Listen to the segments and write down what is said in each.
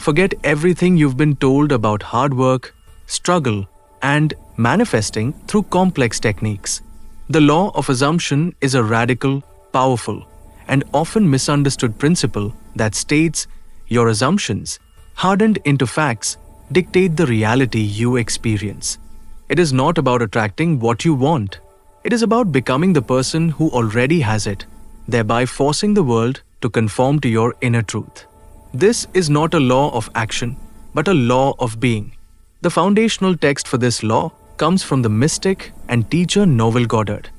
Forget everything you've been told about hard work, struggle, and manifesting through complex techniques. The law of assumption is a radical, powerful, and often misunderstood principle that states your assumptions, hardened into facts, dictate the reality you experience. It is not about attracting what you want. It is about becoming the person who already has it, thereby forcing the world to conform to your inner truth. This is not a law of action, but a law of being. The foundational text for this law comes from the mystic and teacher Neville Goddard.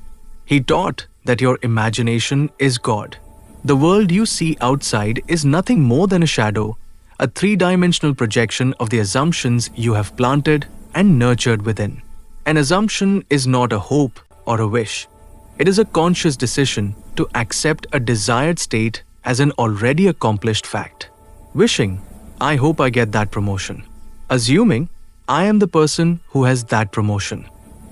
He taught that your imagination is God. The world you see outside is nothing more than a shadow, a three-dimensional projection of the assumptions you have planted and nurtured within. An assumption is not a hope or a wish. It is a conscious decision to accept a desired state as an already accomplished fact. Wishing, I hope I get that promotion. Assuming, I am the person who has that promotion.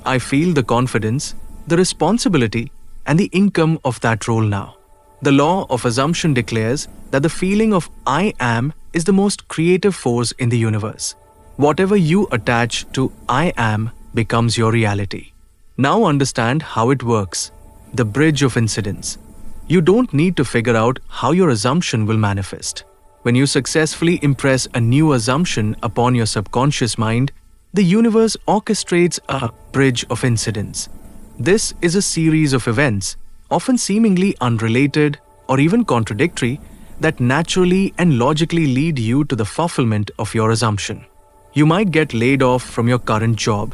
I feel the confidence, the responsibility, and the income of that role now. The law of assumption declares that the feeling of I am is the most creative force in the universe. Whatever you attach to I am becomes your reality. Now understand how it works. The bridge of incidence. You don't need to figure out how your assumption will manifest. When you successfully impress a new assumption upon your subconscious mind, the universe orchestrates a bridge of incidence. This is a series of events, often seemingly unrelated or even contradictory, that naturally and logically lead you to the fulfillment of your assumption. You might get laid off from your current job,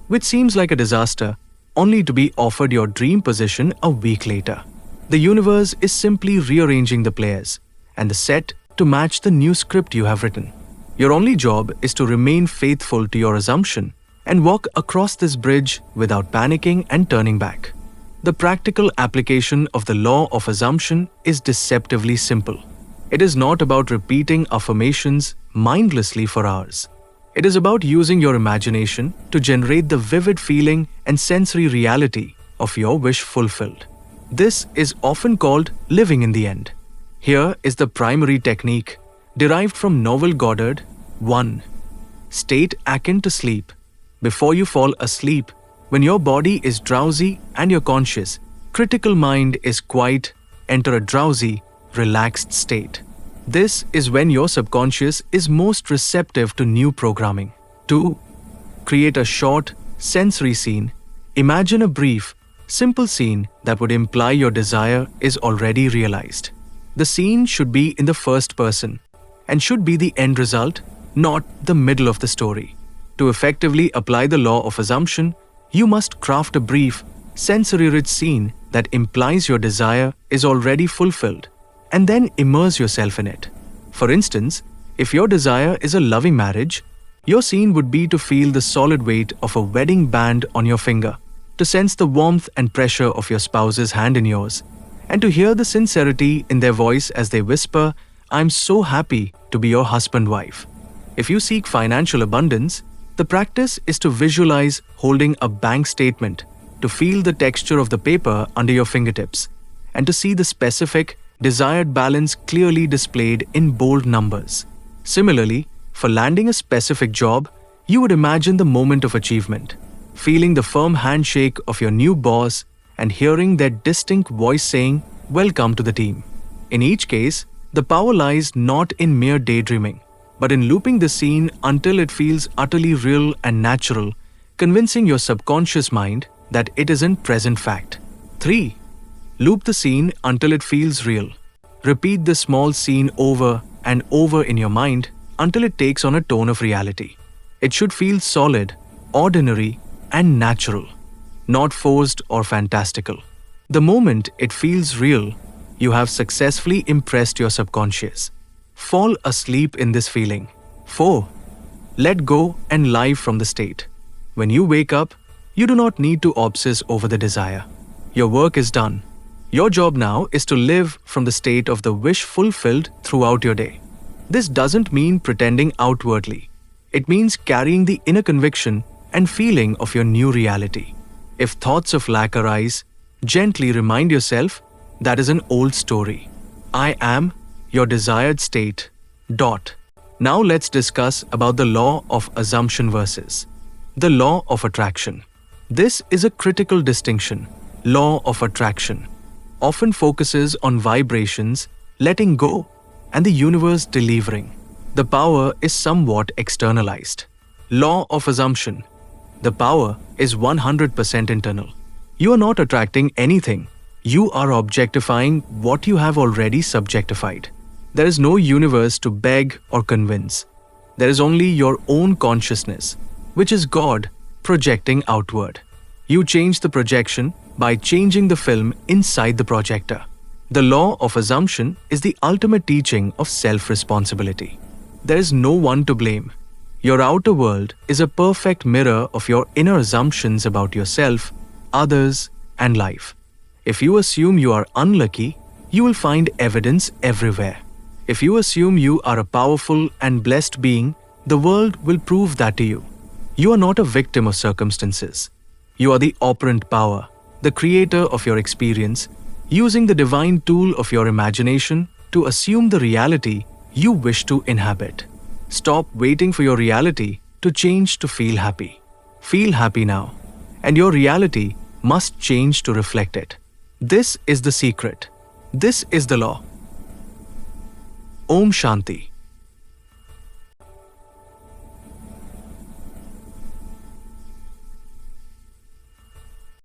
which seems like a disaster, only to be offered your dream position a week later. The universe is simply rearranging the players and the set to match the new script you have written. Your only job is to remain faithful to your assumption and walk across this bridge without panicking and turning back. The practical application of the law of assumption is deceptively simple. It is not about repeating affirmations mindlessly for hours. It is about using your imagination to generate the vivid feeling and sensory reality of your wish fulfilled. This is often called living in the end. Here is the primary technique, derived from Neville Goddard. 1. State akin to sleep. Before you fall asleep, when your body is drowsy and your conscious, critical mind is quiet, enter a drowsy, relaxed state. This is when your subconscious is most receptive to new programming. 2. Create a short, sensory scene. Imagine a brief, simple scene that would imply your desire is already realized. The scene should be in the first person and should be the end result, not the middle of the story. To effectively apply the law of assumption, you must craft a brief, sensory-rich scene that implies your desire is already fulfilled, and then immerse yourself in it. For instance, if your desire is a loving marriage, your scene would be to feel the solid weight of a wedding band on your finger, to sense the warmth and pressure of your spouse's hand in yours, and to hear the sincerity in their voice as they whisper, "I'm so happy to be your husband-wife." If you seek financial abundance, the practice is to visualize holding a bank statement, to feel the texture of the paper under your fingertips, and to see the specific, desired balance clearly displayed in bold numbers. Similarly, for landing a specific job, you would imagine the moment of achievement, feeling the firm handshake of your new boss and hearing their distinct voice saying, "Welcome to the team." In each case, the power lies not in mere daydreaming, but in looping the scene until it feels utterly real and natural, convincing your subconscious mind that it is in present fact. 3. Loop the scene until it feels real. Repeat the small scene over and over in your mind until it takes on a tone of reality. It should feel solid, ordinary, and natural, not forced or fantastical. The moment it feels real, you have successfully impressed your subconscious. Fall asleep in this feeling. 4. Let go and live from the state. When you wake up, you do not need to obsess over the desire. Your work is done. Your job now is to live from the state of the wish fulfilled throughout your day. This doesn't mean pretending outwardly. It means carrying the inner conviction and feeling of your new reality. If thoughts of lack arise, gently remind yourself that is an old story. I am your desired state. Now let's discuss about the law of assumption versus the law of attraction. This is a critical distinction. Law of attraction often focuses on vibrations, letting go, and the universe delivering. The power is somewhat externalized. Law of assumption. The power is 100% internal. You are not attracting anything. You are objectifying what you have already subjectified. There is no universe to beg or convince. There is only your own consciousness, which is God, projecting outward. You change the projection by changing the film inside the projector. The law of assumption is the ultimate teaching of self-responsibility. There is no one to blame. Your outer world is a perfect mirror of your inner assumptions about yourself, others, and life. If you assume you are unlucky, you will find evidence everywhere. If you assume you are a powerful and blessed being, the world will prove that to you. You are not a victim of circumstances. You are the operant power, the creator of your experience, using the divine tool of your imagination to assume the reality you wish to inhabit. Stop waiting for your reality to change to feel happy. Feel happy now, and your reality must change to reflect it. This is the secret. This is the law. Om Shanti.